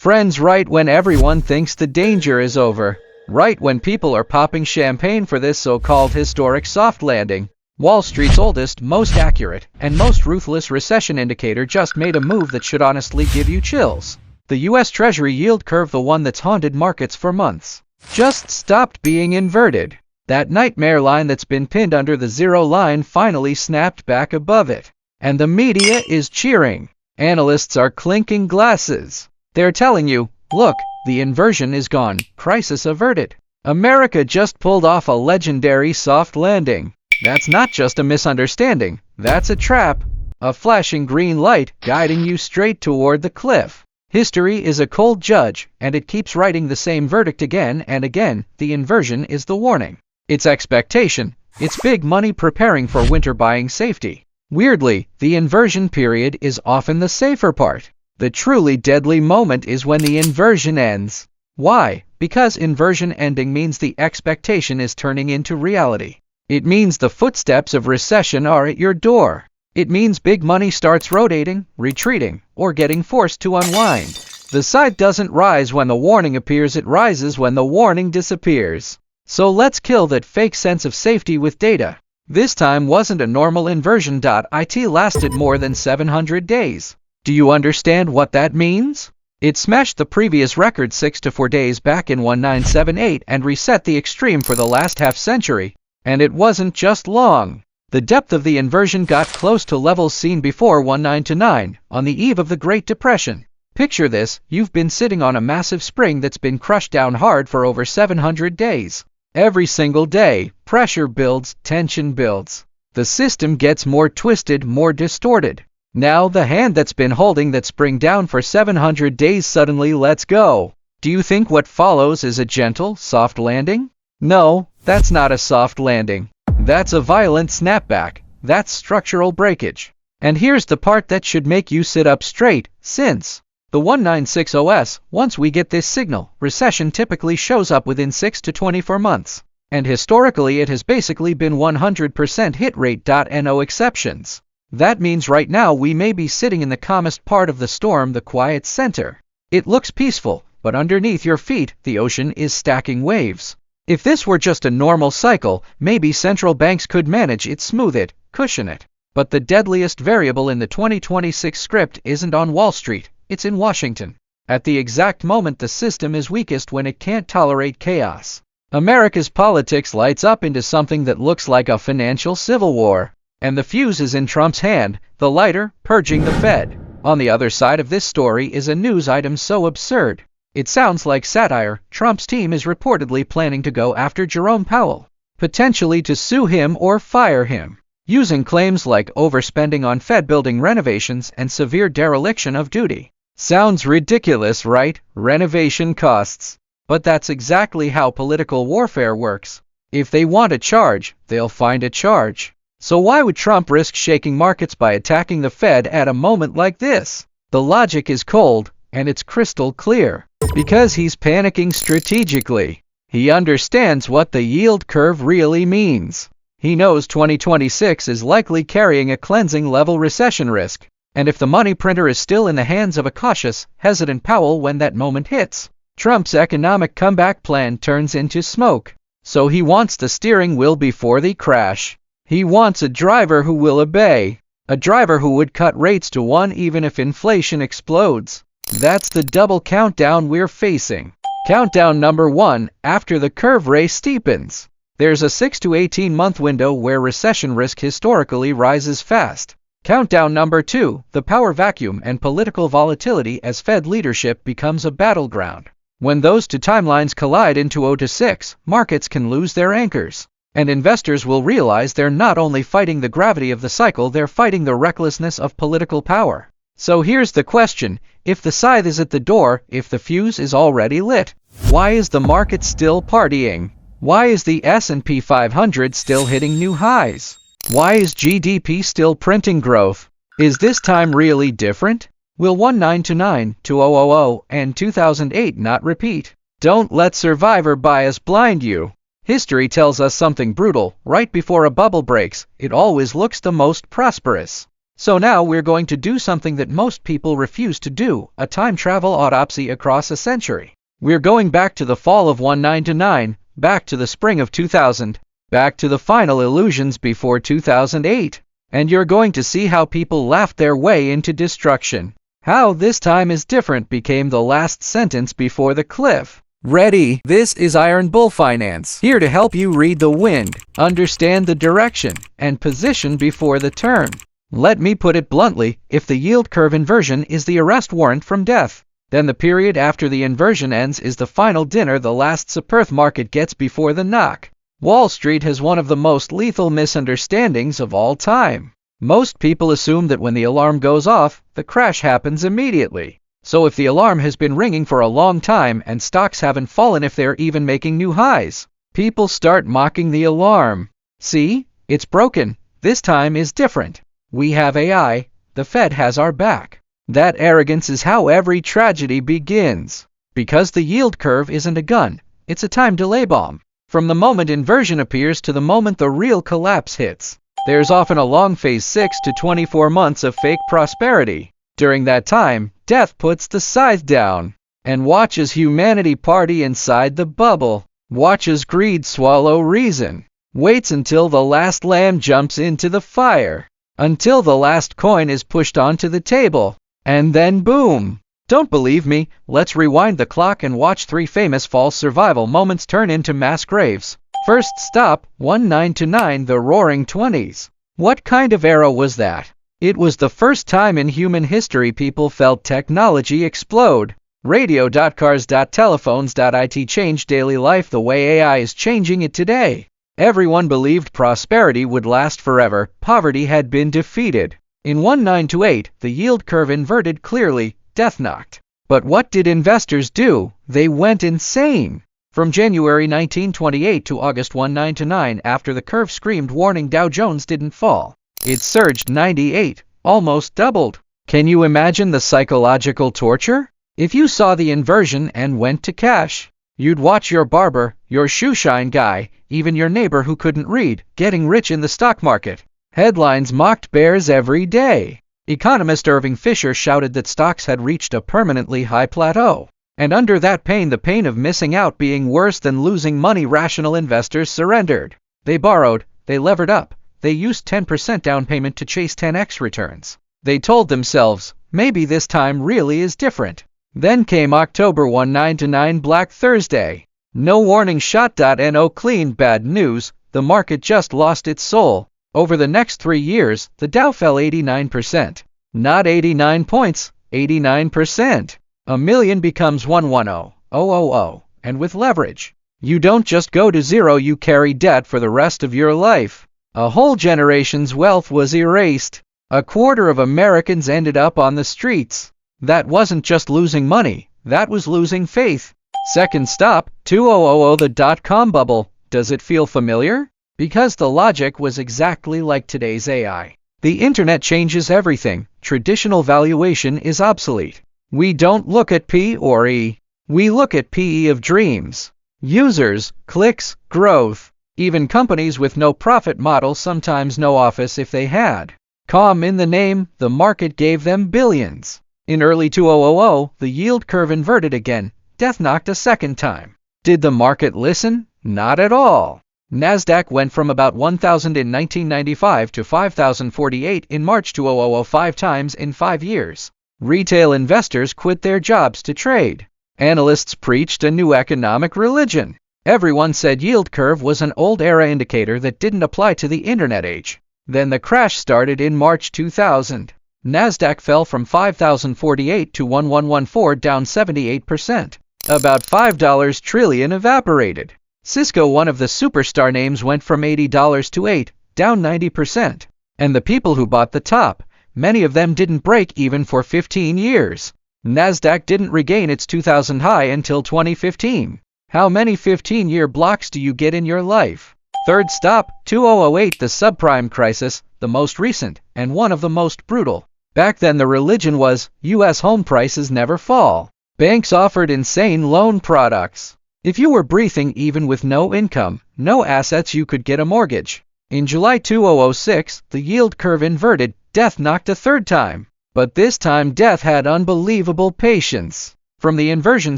Friends, right when everyone thinks the danger is over, right when people are popping champagne for this so-called historic soft landing, Wall Street's oldest, most accurate, and most ruthless recession indicator just made a move that should honestly give you chills. The U.S. Treasury yield curve, the one that's haunted markets for months, just stopped being inverted. That nightmare line that's been pinned under the zero line finally snapped back above it. And the media is cheering. Analysts are clinking glasses. They're telling you, look, the inversion is gone, crisis averted. America just pulled off a legendary soft landing. That's not just a misunderstanding, that's a trap. A flashing green light guiding you straight toward the cliff. History is a cold judge, and it keeps writing the same verdict again and again. The inversion is the warning. It's expectation. It's big money preparing for winter buying safety. Weirdly, the inversion period is often the safer part. The truly deadly moment is when the inversion ends. Why? Because inversion ending means the expectation is turning into reality. It means the footsteps of recession are at your door. It means big money starts rotating, retreating, or getting forced to unwind. The side doesn't rise when the warning appears, it rises when the warning disappears. So let's kill that fake sense of safety with data. This time wasn't a normal inversion. It lasted more than 700 days. Do you understand what that means? It smashed the previous record 6 to 4 days back in 1978 and reset the extreme for the last half century. And it wasn't just long. The depth of the inversion got close to levels seen before 1929, on the eve of the Great Depression. Picture this, you've been sitting on a massive spring that's been crushed down hard for over 700 days. Every single day, pressure builds, tension builds. The system gets more twisted, more distorted. Now the hand that's been holding that spring down for 700 days suddenly lets go. Do you think what follows is a gentle, soft landing? No, that's not a soft landing. That's a violent snapback. That's structural breakage. And here's the part that should make you sit up straight, since the 1960s, once we get this signal, recession typically shows up within 6 to 24 months. And historically it has basically been 100% hit rate. No exceptions. That means right now we may be sitting in the calmest part of the storm, the quiet center. It looks peaceful, but underneath your feet, the ocean is stacking waves. If this were just a normal cycle, maybe central banks could manage it, smooth it, cushion it. But the deadliest variable in the 2026 script isn't on Wall Street, it's in Washington. At the exact moment the system is weakest, when it can't tolerate chaos, America's politics lights up into something that looks like a financial civil war. And the fuse is in Trump's hand, the lighter, purging the Fed. On the other side of this story is a news item so absurd it sounds like satire. Trump's team is reportedly planning to go after Jerome Powell, potentially to sue him or fire him, using claims like overspending on Fed building renovations and severe dereliction of duty. Sounds ridiculous, right? Renovation costs. But that's exactly how political warfare works. If they want a charge, they'll find a charge. So why would Trump risk shaking markets by attacking the Fed at a moment like this? The logic is cold, and it's crystal clear. Because he's panicking strategically. He understands what the yield curve really means. He knows 2026 is likely carrying a cleansing level recession risk. And if the money printer is still in the hands of a cautious, hesitant Powell when that moment hits, Trump's economic comeback plan turns into smoke. So he wants the steering wheel before the crash. He wants a driver who will obey. A driver who would cut rates to 1 even if inflation explodes. That's the double countdown we're facing. Countdown number 1, after the curve race steepens. There's a 6 to 18 month window where recession risk historically rises fast. Countdown number 2, the power vacuum and political volatility as Fed leadership becomes a battleground. When those two timelines collide into 0 to 6, markets can lose their anchors. And investors will realize they're not only fighting the gravity of the cycle, they're fighting the recklessness of political power. So here's the question, if the scythe is at the door, if the fuse is already lit, why is the market still partying? Why is the S&P 500 still hitting new highs? Why is GDP still printing growth? Is this time really different? Will 1929, 2000, and 2008 not repeat? Don't let survivor bias blind you. History tells us something brutal. Right before a bubble breaks, it always looks the most prosperous. So now we're going to do something that most people refuse to do, a time travel autopsy across a century. We're going back to the fall of 1929, back to the spring of 2000, back to the final illusions before 2008. And you're going to see how people laughed their way into destruction. How "this time is different" became the last sentence before the cliff. Ready? This is Iron Bull Finance, here to help you read the wind, understand the direction, and position before the turn. Let me put it bluntly, if the yield curve inversion is the arrest warrant from death, then the period after the inversion ends is the final dinner the last superth market gets before the knock. Wall Street has one of the most lethal misunderstandings of all time. Most people assume that when the alarm goes off, the crash happens immediately. So if the alarm has been ringing for a long time and stocks haven't fallen if they're even making new highs, people start mocking the alarm. See? It's broken. This time is different. We have AI. The Fed has our back. That arrogance is how every tragedy begins. Because the yield curve isn't a gun. It's a time delay bomb. From the moment inversion appears to the moment the real collapse hits, there's often a long phase 6 to 24 months of fake prosperity. During that time, death puts the scythe down and watches humanity party inside the bubble, watches greed swallow reason, waits until the last lamb jumps into the fire, until the last coin is pushed onto the table, and then boom! Don't believe me? Let's rewind the clock and watch 3 famous false survival moments turn into mass graves. First stop, 1929, the Roaring Twenties. What kind of era was that? It was the first time in human history people felt technology explode. Radio.cars.telephones.it changed daily life the way AI is changing it today. Everyone believed prosperity would last forever. Poverty had been defeated. In 1928, the yield curve inverted clearly, death knocked. But what did investors do? They went insane. From January 1928 to August 1929, after the curve screamed warning, Dow Jones didn't fall. It surged 98, almost doubled. Can you imagine the psychological torture? If you saw the inversion and went to cash, you'd watch your barber, your shoeshine guy, even your neighbor who couldn't read, getting rich in the stock market. Headlines mocked bears every day. Economist Irving Fisher shouted that stocks had reached a permanently high plateau. And under that pain, the pain of missing out being worse than losing money, rational investors surrendered. They borrowed, they levered up, they used 10% down payment to chase 10x returns. They told themselves, maybe this time really is different. Then came October 1929, Black Thursday. No warning shot. No clean bad news, the market just lost its soul. Over the next 3 years, the Dow fell 89%. Not 89 points, 89%. A million becomes 110,000, and with leverage, you don't just go to zero, you carry debt for the rest of your life. A whole generation's wealth was erased. A quarter of Americans ended up on the streets. That wasn't just losing money, that was losing faith. Second stop, 2000, the dot-com bubble. Does it feel familiar? Because the logic was exactly like today's AI. The internet changes everything. Traditional valuation is obsolete. We don't look at P or E. We look at PE of dreams. Users, clicks, growth. Even companies with no profit model, sometimes no office if they had. Calm in the name, the market gave them billions. In early 2000, the yield curve inverted again. Death knocked a second time. Did the market listen? Not at all. Nasdaq went from about 1,000 in 1995 to 5,048 in March 2000, 5 times in 5 years. Retail investors quit their jobs to trade. Analysts preached a new economic religion. Everyone said yield curve was an old era indicator that didn't apply to the internet age. Then the crash started in March 2000. Nasdaq fell from 5,048 to 1114, down 78%. About $5 trillion evaporated. Cisco, one of the superstar names, went from $80 to $8, down 90%. And the people who bought the top, many of them didn't break even for 15 years. Nasdaq didn't regain its 2000 high until 2015. How many 15-year blocks do you get in your life? Third stop, 2008, the subprime crisis, the most recent, and one of the most brutal. Back then the religion was, U.S. home prices never fall. Banks offered insane loan products. If you were breathing even with no income, no assets, you could get a mortgage. In July 2006, the yield curve inverted, death knocked a third time. But this time death had unbelievable patience. From the inversion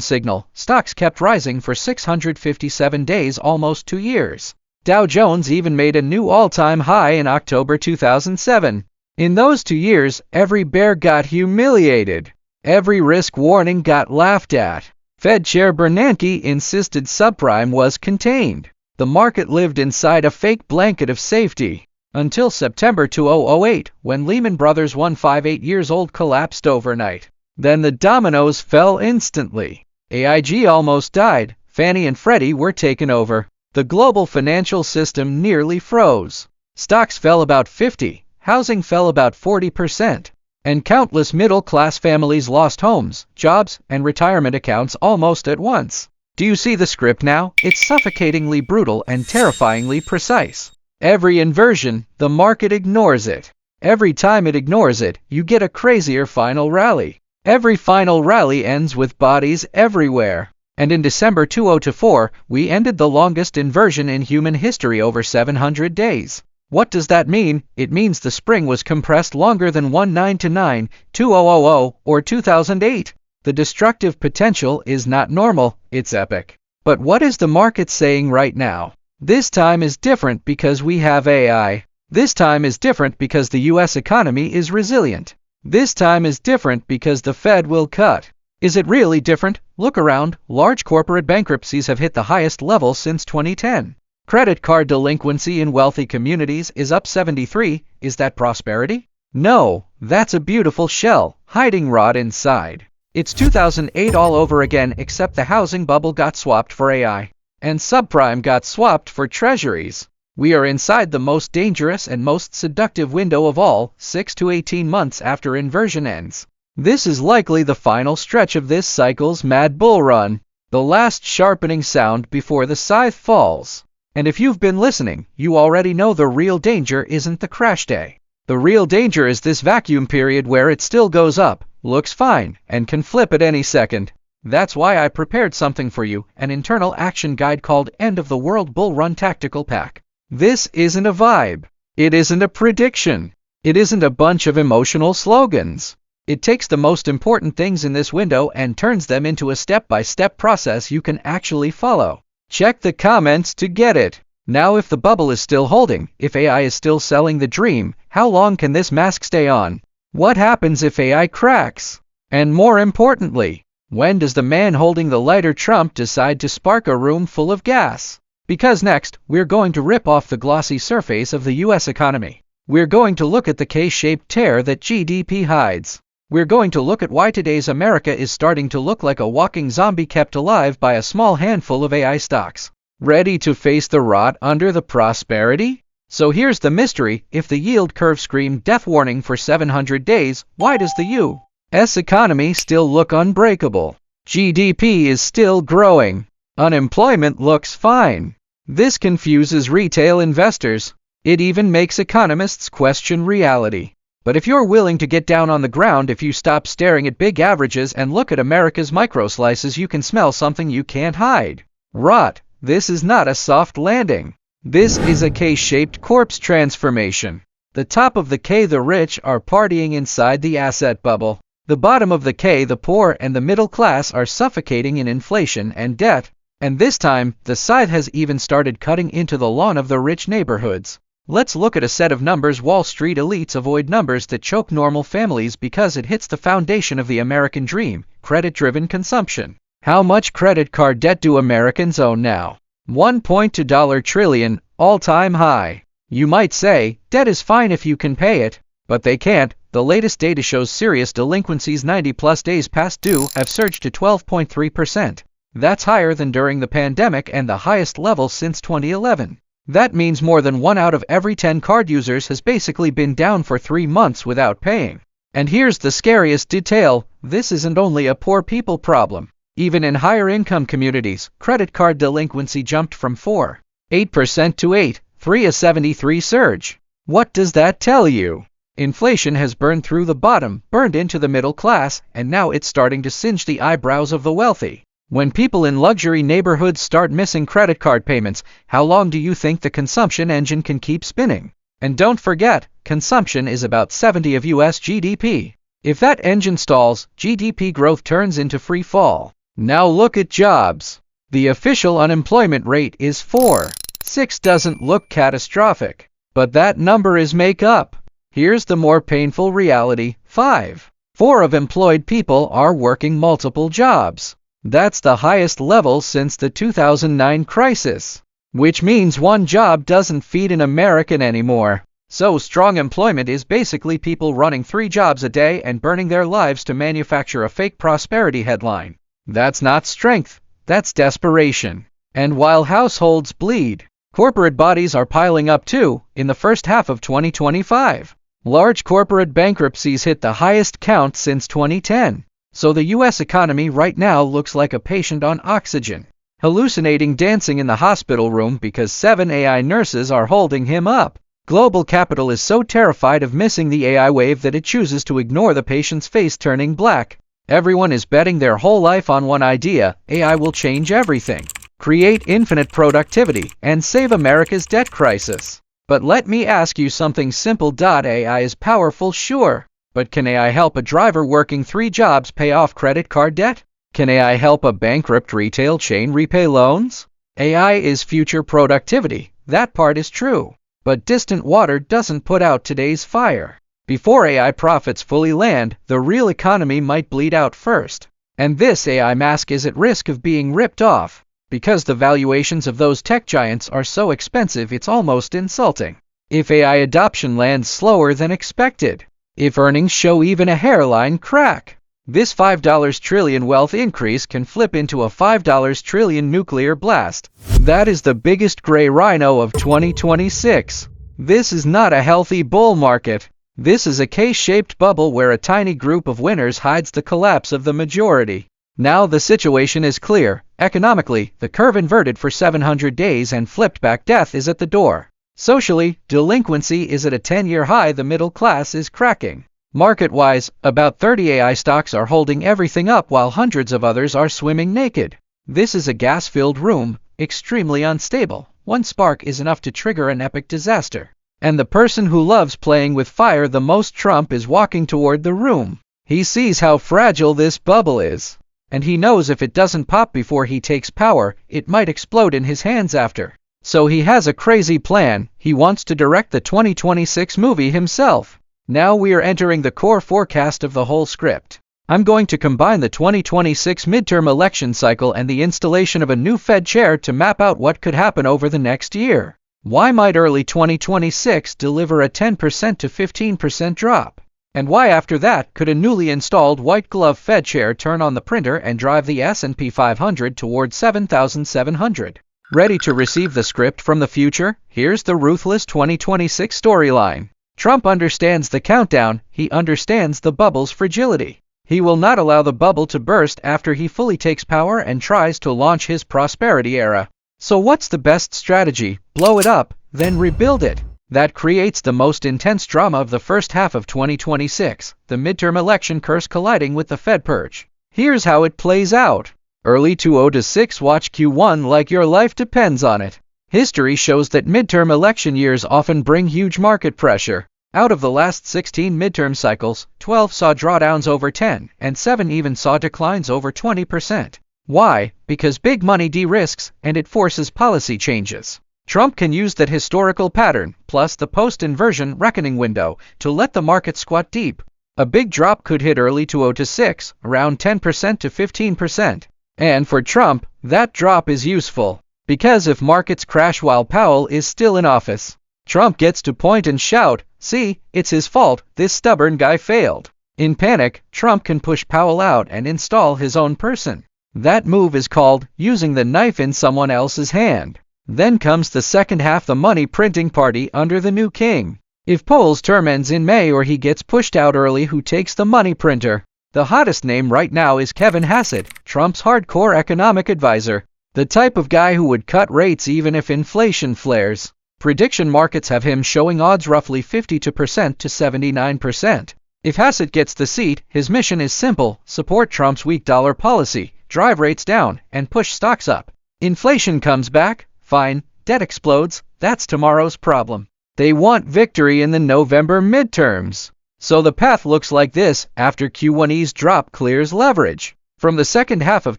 signal, stocks kept rising for 657 days, almost 2 years. Dow Jones even made a new all-time high in October 2007. In those 2 years, every bear got humiliated. Every risk warning got laughed at. Fed Chair Bernanke insisted subprime was contained. The market lived inside a fake blanket of safety. Until September 2008, when Lehman Brothers' 158 years old collapsed overnight. Then the dominoes fell instantly. AIG almost died. Fannie and Freddie were taken over. The global financial system nearly froze. Stocks fell about 50%, housing fell about 40%, and countless middle-class families lost homes, jobs, and retirement accounts almost at once. Do you see the script now? It's suffocatingly brutal and terrifyingly precise. Every inversion, the market ignores it. Every time it ignores it, you get a crazier final rally. Every final rally ends with bodies everywhere. And in December 2004, we ended the longest inversion in human history, over 700 days. What does that mean? It means the spring was compressed longer than 1929, 2000, or 2008. The destructive potential is not normal, it's epic. But what is the market saying right now? This time is different because we have AI. This time is different because the US economy is resilient. This time is different because the Fed will cut. Is it really different? Look around. Large corporate bankruptcies have hit the highest level since 2010. Credit card delinquency in wealthy communities is up 73. Is that prosperity? No, that's a beautiful shell, hiding rot inside. It's 2008 all over again, except the housing bubble got swapped for AI. And subprime got swapped for treasuries. We are inside the most dangerous and most seductive window of all, 6 to 18 months after inversion ends. This is likely the final stretch of this cycle's mad bull run, the last sharpening sound before the scythe falls. And if you've been listening, you already know the real danger isn't the crash day. The real danger is this vacuum period where it still goes up, looks fine, and can flip at any second. That's why I prepared something for you, an internal action guide called End of the World Bull Run Tactical Pack. This isn't a vibe. It isn't a prediction. It isn't a bunch of emotional slogans. It takes the most important things in this window and turns them into a step-by-step process you can actually follow. Check the comments to get it. Now, if the bubble is still holding, if AI is still selling the dream, how long can this mask stay on? What happens if AI cracks? And more importantly, when does the man holding the lighter Trump decide to spark a room full of gas? Because next, we're going to rip off the glossy surface of the US economy. We're going to look at the K-shaped tear that GDP hides. We're going to look at why today's America is starting to look like a walking zombie kept alive by a small handful of AI stocks. Ready to face the rot under the prosperity? So here's the mystery. If the yield curve screamed death warning for 700 days, why does the U.S. economy still look unbreakable? GDP is still growing. Unemployment looks fine. This confuses retail investors. It even makes economists question reality. But if you're willing to get down on the ground, if you stop staring at big averages and look at America's microslices, you can smell something you can't hide. Rot. This is not a soft landing. This is a K-shaped corpse transformation. The top of the K, the rich, are partying inside the asset bubble. The bottom of the K, the poor and the middle class, are suffocating in inflation and debt. And this time, the scythe has even started cutting into the lawn of the rich neighborhoods. Let's look at a set of numbers. Wall Street elites avoid numbers that choke normal families because it hits the foundation of the American dream, credit-driven consumption. How much credit card debt do Americans own now? $1.2 trillion, all-time high. You might say, debt is fine if you can pay it, but they can't. The latest data shows serious delinquencies 90-plus days past due have surged to 12.3%. That's higher than during the pandemic and the highest level since 2011. That means more than 1 out of every 10 card users has basically been down for 3 months without paying. And here's the scariest detail. This isn't only a poor people problem. Even in higher income communities, credit card delinquency jumped from 4.8% to 8.3%, a 73 surge. What does that tell you? Inflation has burned through the bottom, burned into the middle class, and now it's starting to singe the eyebrows of the wealthy. When people in luxury neighborhoods start missing credit card payments, how long do you think the consumption engine can keep spinning? And don't forget, consumption is about 70% of US GDP. If that engine stalls, GDP growth turns into free fall. Now look at jobs. The official unemployment rate is 4.6. Doesn't look catastrophic, but that number is make-up. Here's the more painful reality. 5.4 of employed people are working multiple jobs. That's the highest level since the 2009 crisis. Which means one job doesn't feed an American anymore. So strong employment is basically people running 3 jobs a day and burning their lives to manufacture a fake prosperity headline. That's not strength, that's desperation. And while households bleed, corporate bodies are piling up too. In the first half of 2025, large corporate bankruptcies hit the highest count since 2010. So the US economy right now looks like a patient on oxygen, hallucinating dancing in the hospital room because 7 AI nurses are holding him up. Global capital is so terrified of missing the AI wave that it chooses to ignore the patient's face turning black. Everyone is betting their whole life on one idea: AI will change everything, create infinite productivity, and save America's debt crisis. But let me ask you something simple. AI is powerful, sure, but can AI help a driver working 3 jobs pay off credit card debt? Can AI help a bankrupt retail chain repay loans? AI is future productivity, that part is true. But distant water doesn't put out today's fire. Before AI profits fully land, the real economy might bleed out first. And this AI mask is at risk of being ripped off, because the valuations of those tech giants are so expensive it's almost insulting. If AI adoption lands slower than expected, if earnings show even a hairline crack, this $5 trillion wealth increase can flip into a $5 trillion nuclear blast. That is the biggest gray rhino of 2026. This is not a healthy bull market. This is a K-shaped bubble where a tiny group of winners hides the collapse of the majority. Now the situation is clear. Economically, the curve inverted for 700 days and flipped back. Death is at the door. Socially, delinquency is at a 10-year high. The middle class is cracking. Market-wise, about 30 AI stocks are holding everything up while hundreds of others are swimming naked. This is a gas-filled room, extremely unstable. One spark is enough to trigger an epic disaster. And the person who loves playing with fire the most, Trump, is walking toward the room. He sees how fragile this bubble is, and he knows if it doesn't pop before he takes power, it might explode in his hands after. So he has a crazy plan. He wants to direct the 2026 movie himself. Now we are entering the core forecast of the whole script. I'm going to combine the 2026 midterm election cycle and the installation of a new Fed chair to map out what could happen over the next year. Why might early 2026 deliver a 10% to 15% drop? And why after that could a newly installed white glove Fed chair turn on the printer and drive the S&P 500 toward 7,700? Ready to receive the script from the future? Here's the ruthless 2026 storyline. Trump understands the countdown. He understands the bubble's fragility. He will not allow the bubble to burst after he fully takes power and tries to launch his prosperity era. So what's the best strategy? Blow it up, then rebuild it. That creates the most intense drama of the first half of 2026, the midterm election curse colliding with the Fed purge. Here's how it plays out. Early 2026, watch Q1 like your life depends on it. History shows that midterm election years often bring huge market pressure. Out of the last 16 midterm cycles, 12 saw drawdowns over 10, and 7 even saw declines over 20%. Why? Because big money de-risks, and it forces policy changes. Trump can use that historical pattern, plus the post-inversion reckoning window, to let the market squat deep. A big drop could hit early 2026, around 10% to 15%. And for Trump, that drop is useful. Because if markets crash while Powell is still in office, Trump gets to point and shout, "See, it's his fault, this stubborn guy failed." In panic, Trump can push Powell out and install his own person. That move is called using the knife in someone else's hand. Then comes the second half, the money printing party under the new king. If Powell's term ends in May or he gets pushed out early, who takes the money printer? The hottest name right now is Kevin Hassett, Trump's hardcore economic advisor. The type of guy who would cut rates even if inflation flares. Prediction markets have him showing odds roughly 52% to 79%. If Hassett gets the seat, his mission is simple: support Trump's weak dollar policy, drive rates down, and push stocks up. Inflation comes back, fine. Debt explodes, that's tomorrow's problem. They want victory in the November midterms. So the path looks like this after Q1's drop clears leverage. From the second half of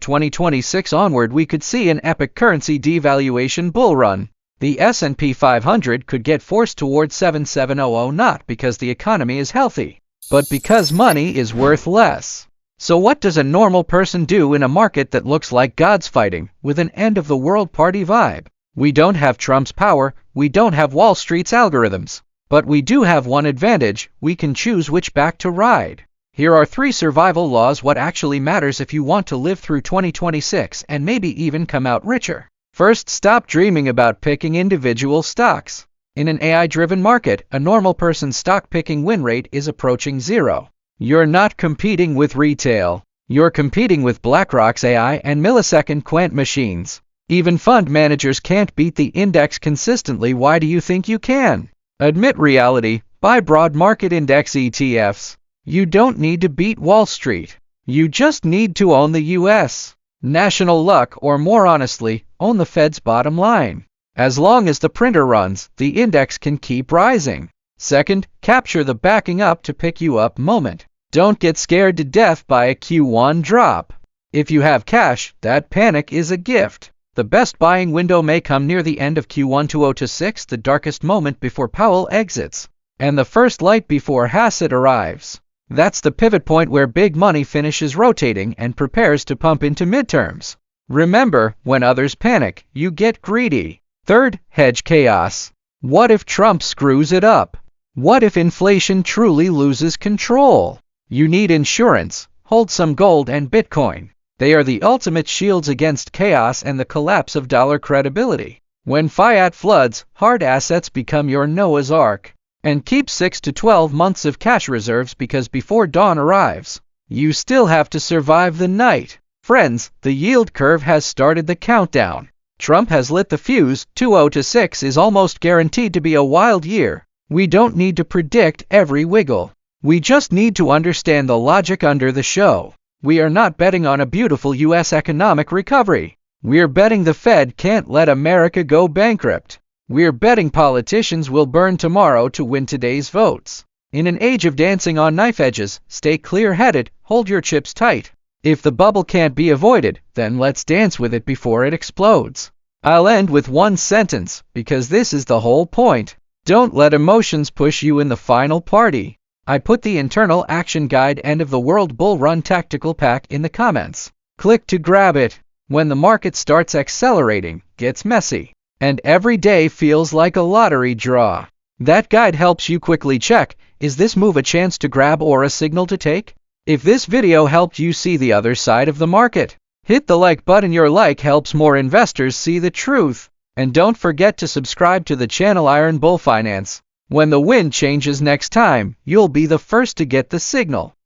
2026 onward, we could see an epic currency devaluation bull run. The S&P 500 could get forced towards 7700 not because the economy is healthy, but because money is worth less. So what does a normal person do in a market that looks like God's fighting, with an end-of-the-world party vibe? We don't have Trump's power, we don't have Wall Street's algorithms, but we do have one advantage: we can choose which back to ride. Here are 3 survival laws: what actually matters if you want to live through 2026 and maybe even come out richer. First, stop dreaming about picking individual stocks. In an AI-driven market, a normal person's stock-picking win rate is approaching 0. You're not competing with retail. You're competing with BlackRock's AI and millisecond quant machines. Even fund managers can't beat the index consistently. Why do you think you can? Admit reality. Buy broad market index ETFs. You don't need to beat Wall Street. You just need to own the U.S. national luck, or more honestly, own the Fed's bottom line. As long as the printer runs, the index can keep rising. Second, capture the backing up to pick you up moment. Don't get scared to death by a Q1 drop. If you have cash, that panic is a gift. The best buying window may come near the end of Q1 2026, the darkest moment before Powell exits, and the first light before Hassett arrives. That's the pivot point where big money finishes rotating and prepares to pump into midterms. Remember, when others panic, you get greedy. Third, hedge chaos. What if Trump screws it up? What if inflation truly loses control? You need insurance. Hold some gold and Bitcoin. They are the ultimate shields against chaos and the collapse of dollar credibility. When fiat floods, hard assets become your Noah's Ark. And keep 6 to 12 months of cash reserves, because before dawn arrives, you still have to survive the night. Friends, the yield curve has started the countdown. Trump has lit the fuse. 2026 is almost guaranteed to be a wild year. We don't need to predict every wiggle. We just need to understand the logic under the show. We are not betting on a beautiful U.S. economic recovery. We're betting the Fed can't let America go bankrupt. We're betting politicians will burn tomorrow to win today's votes. In an age of dancing on knife edges, stay clear-headed, hold your chips tight. If the bubble can't be avoided, then let's dance with it before it explodes. I'll end with one sentence, because this is the whole point. Don't let emotions push you in the final party. I put the internal action guide End of the World Bull Run Tactical Pack in the comments. Click to grab it. When the market starts accelerating, gets messy, and every day feels like a lottery draw, that guide helps you quickly check, is this move a chance to grab or a signal to take? If this video helped you see the other side of the market, hit the like button. Your like helps more investors see the truth. And don't forget to subscribe to the channel Iron Bull Finance. When the wind changes next time, you'll be the first to get the signal.